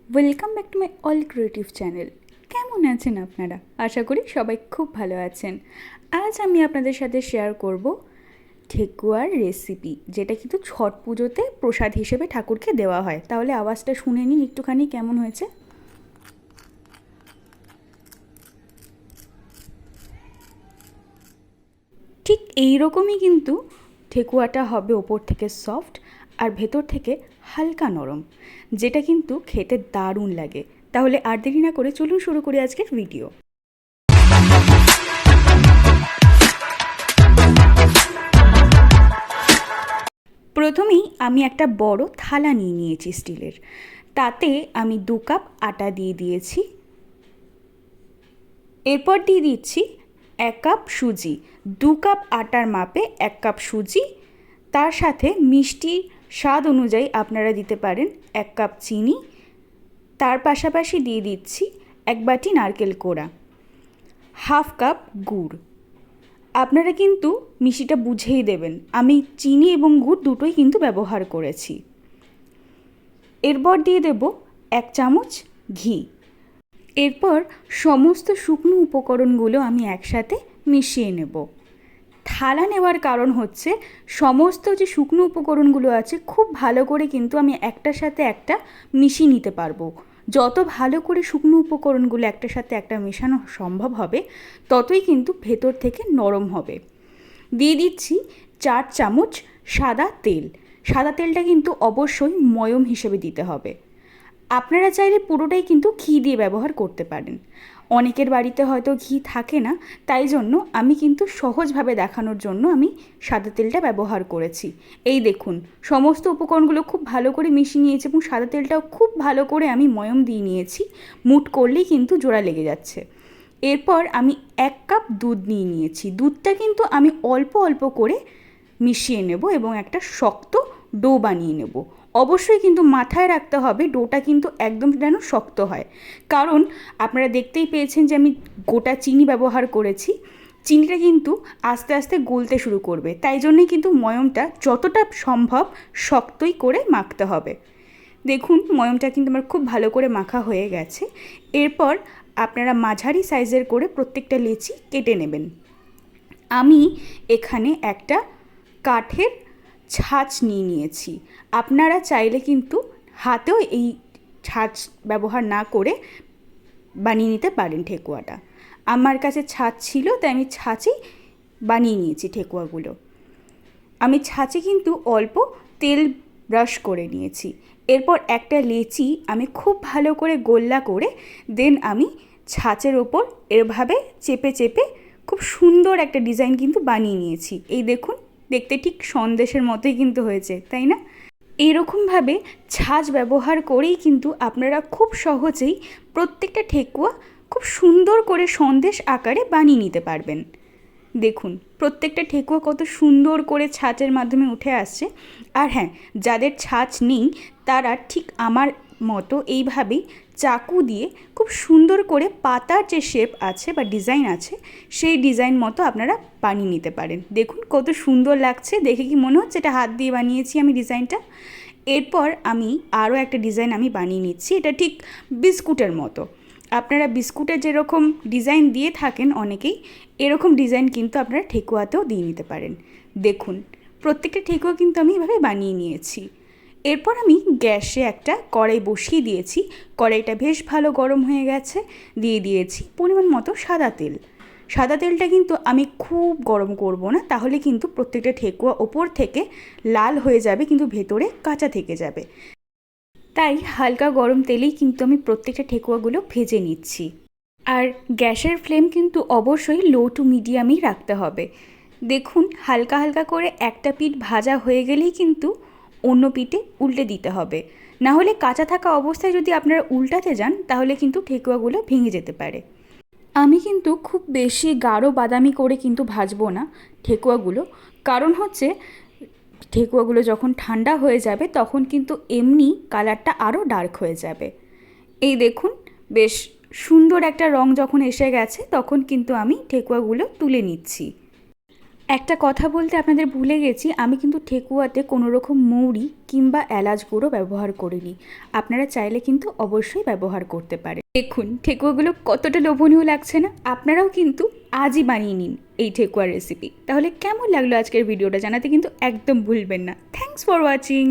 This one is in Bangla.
Welcome back to my all creative channel. কেমন আছেন আপনারা? আশা করি সবাই খুব ভালো আছেন। আজ আমি আপনাদের সাথে শেয়ার করব ঠেকুয়ার রেসিপি, যেটা কিন্তু ছট পুজোতে প্রসাদ হিসেবে ঠাকুরকে দেওয়া হয়। তাহলে আওয়াজটা শুনে নিন একটুখানি কেমন হয়েছে। ঠিক এই রকমই কিন্তু ঠেকুয়াটা হবে, ওপর থেকে সফট আর ভেতর থেকে হালকা নরম, যেটা কিন্তু খেতে দারুণ লাগে। তাহলে আর দেরি না করে চলুন শুরু করি আজকের ভিডিও। প্রথমেই আমি একটা বড় থালা নিয়ে নিয়েছি স্টিলের, তাতে আমি 2 কাপ আটা দিয়ে দিয়েছি। এরপর দিয়ে দিচ্ছি 1 কাপ সুজি। 2 কাপ আটার মাপে 1 কাপ সুজি, তার সাথে মিষ্টি স্বাদ অনুযায়ী আপনারা দিতে পারেন 1 কাপ চিনি। তার পাশাপাশি দিয়ে দিচ্ছি 1 বাটি নারকেল কোড়া, 1/2 কাপ গুড়। আপনারা কিন্তু মিষ্টিটা বুঝেই দেবেন, আমি চিনি এবং গুড় দুটোই কিন্তু ব্যবহার করেছি। এরপর দিয়ে দেব 1 চামচ ঘি। এরপর সমস্ত শুকনো উপকরণগুলো আমি একসাথে মিশিয়ে নেব। থালা নেওয়ার কারণ হচ্ছে সমস্ত যে শুকনো উপকরণগুলো আছে খুব ভালো করে কিন্তু আমি একটার সাথে একটা মিশিয়ে নিতে পারবো। যত ভালো করে শুকনো উপকরণগুলো একটার সাথে একটা মেশানো সম্ভব হবে, ততই কিন্তু ভেতর থেকে নরম হবে। দিয়ে দিচ্ছি 4 চামচ সাদা তেল। সাদা তেলটা কিন্তু অবশ্যই ময়ম হিসেবে দিতে হবে। আপনারা চাইলে পুরোটাই কিন্তু ঘি দিয়ে ব্যবহার করতে পারেন। অনেকের বাড়িতে হয়তো ঘি থাকে না, তাই জন্য আমি কিন্তু সহজভাবে দেখানোর জন্য আমি সাদা তেলটা ব্যবহার করেছি। এই দেখুন, সমস্ত উপকরণগুলো খুব ভালো করে মিশিয়ে নিয়েছি এবং সাদা তেলটাও খুব ভালো করে আমি ময়ম দিয়ে নিয়েছি। মুট করলেই কিন্তু জোড়া লেগে যাচ্ছে। এরপর আমি 1 কাপ দুধ নিয়ে নিয়েছি। দুধটা কিন্তু আমি অল্প অল্প করে মিশিয়ে নেব এবং একটা শক্ত ডো বানিয়ে নেব। অবশ্যই কিন্তু মাথায় রাখতে হবে ডোটা কিন্তু একদম যেন শক্ত হয়, কারণ আপনারা দেখতেই পেয়েছেন যে আমি গোটা চিনি ব্যবহার করেছি। চিনিটা কিন্তু আস্তে আস্তে গলতে শুরু করবে, তাই জন্যই কিন্তু ময়মটা যতটা সম্ভব শক্তই করে মাখতে হবে। দেখুন, ময়মটা কিন্তু আমার খুব ভালো করে মাখা হয়ে গেছে। এরপর আপনারা মাঝারি সাইজের করে প্রত্যেকটা লেচি কেটে নেবেন। আমি এখানে একটা কাঠের ছাঁচ নিয়ে নিয়েছি। আপনারা চাইলে কিন্তু হাতেও এই ছাঁচ ব্যবহার না করে বানিয়ে নিতে পারেন ঠেকুয়াটা। আমার কাছে ছাঁচ ছিল, তাই আমি ছাঁচেই বানিয়ে নিয়েছি ঠেকুয়াগুলো। আমি ছাঁচে কিন্তু অল্প তেল ব্রাশ করে নিয়েছি। এরপর একটা লেচি আমি খুব ভালো করে গোল্লা করে দেন আমি ছাঁচের ওপর এভাবে চেপে চেপে খুব সুন্দর একটা ডিজাইন কিন্তু বানিয়ে নিয়েছি। এই দেখুন, দেখতে ঠিক সন্দেশের মতোই কিন্তু হয়েছে, তাই না? এইরকমভাবে ছাঁচ ব্যবহার করেই কিন্তু আপনারা খুব সহজেই প্রত্যেকটা ঠেকুয়া খুব সুন্দর করে সন্দেশ আকারে বানিয়ে নিতে পারবেন। দেখুন, প্রত্যেকটা ঠেকুয়া কত সুন্দর করে ছাঁচের মাধ্যমে উঠে আসছে। আর হ্যাঁ, যাদের ছাঁচ নেই তারা ঠিক আমার মতো এইভাবেই চাকু দিয়ে খুব সুন্দর করে পাতার যে শেপ আছে বা ডিজাইন আছে, সেই ডিজাইন মতো আপনারা বানিয়ে নিতে পারেন। দেখুন কত সুন্দর লাগছে, দেখে কি মনে হচ্ছে এটা হাত দিয়ে বানিয়েছি আমি ডিজাইনটা। এরপর আমি আরও একটা ডিজাইন আমি বানিয়ে নিচ্ছি। এটা ঠিক বিস্কুটের মতো। আপনারা বিস্কুটের যেরকম ডিজাইন দিয়ে থাকেন অনেকেই, এরকম ডিজাইন কিন্তু আপনারা ঠেকুয়াতেও দিয়ে নিতে পারেন। দেখুন, প্রত্যেকটা ঠেকুয়া কিন্তু আমি এভাবে বানিয়ে নিয়েছি। এরপর আমি গ্যাসে একটা কড়াই বসিয়ে দিয়েছি। কড়াইটা বেশ ভালো গরম হয়ে গেছে। দিয়ে দিয়েছি পরিমাণ মতো সাদা তেল। সাদা তেলটা কিন্তু আমি খুব গরম করব না, তাহলে কিন্তু প্রত্যেকটা ঠেকুয়া ওপর থেকে লাল হয়ে যাবে কিন্তু ভেতরে কাঁচা থেকে যাবে। তাই হালকা গরম তেলেই কিন্তু আমি প্রত্যেকটা ঠেকুয়াগুলো ভেজে নিচ্ছি। আর গ্যাসের ফ্লেম কিন্তু অবশ্যই লো টু মিডিয়ামই রাখতে হবে। দেখুন, হালকা হালকা করে একটা পিঠ ভাজা হয়ে গেলেই কিন্তু অন্য পিঠে উল্টে দিতে হবে। না হলে কাঁচা থাকা অবস্থায় যদি আপনারা উল্টাতে যান, তাহলে কিন্তু ঠেকুয়াগুলো ভেঙে যেতে পারে। আমি কিন্তু খুব বেশি গাঢ় বাদামি করে কিন্তু ভাজবো না ঠেকুয়াগুলো, কারণ হচ্ছে ঠেকুয়াগুলো যখন ঠান্ডা হয়ে যাবে তখন কিন্তু এমনি কালারটা আরও ডার্ক হয়ে যাবে। এই দেখুন, বেশ সুন্দর একটা রং যখন এসে গেছে তখন কিন্তু আমি ঠেকুয়াগুলো তুলে নিচ্ছি। একটা কথা বলতে আপনাদের ভুলে গেছি, আমি কিন্তু ঠেকুয়াতে কোনো রকম মৌরি কিংবা এলাচ গুঁড়ো ব্যবহার করিনি। আপনারা চাইলে কিন্তু অবশ্যই ব্যবহার করতে পারেন। দেখুন ঠেকুয়াগুলো কতটা লোভনীয় লাগছে না? আপনারাও কিন্তু আজই বানিয়ে নিন এই ঠেকুয়ার রেসিপি। তাহলে কেমন লাগলো আজকের ভিডিওটা জানাতে কিন্তু একদম ভুলবেন না। Thanks for watching.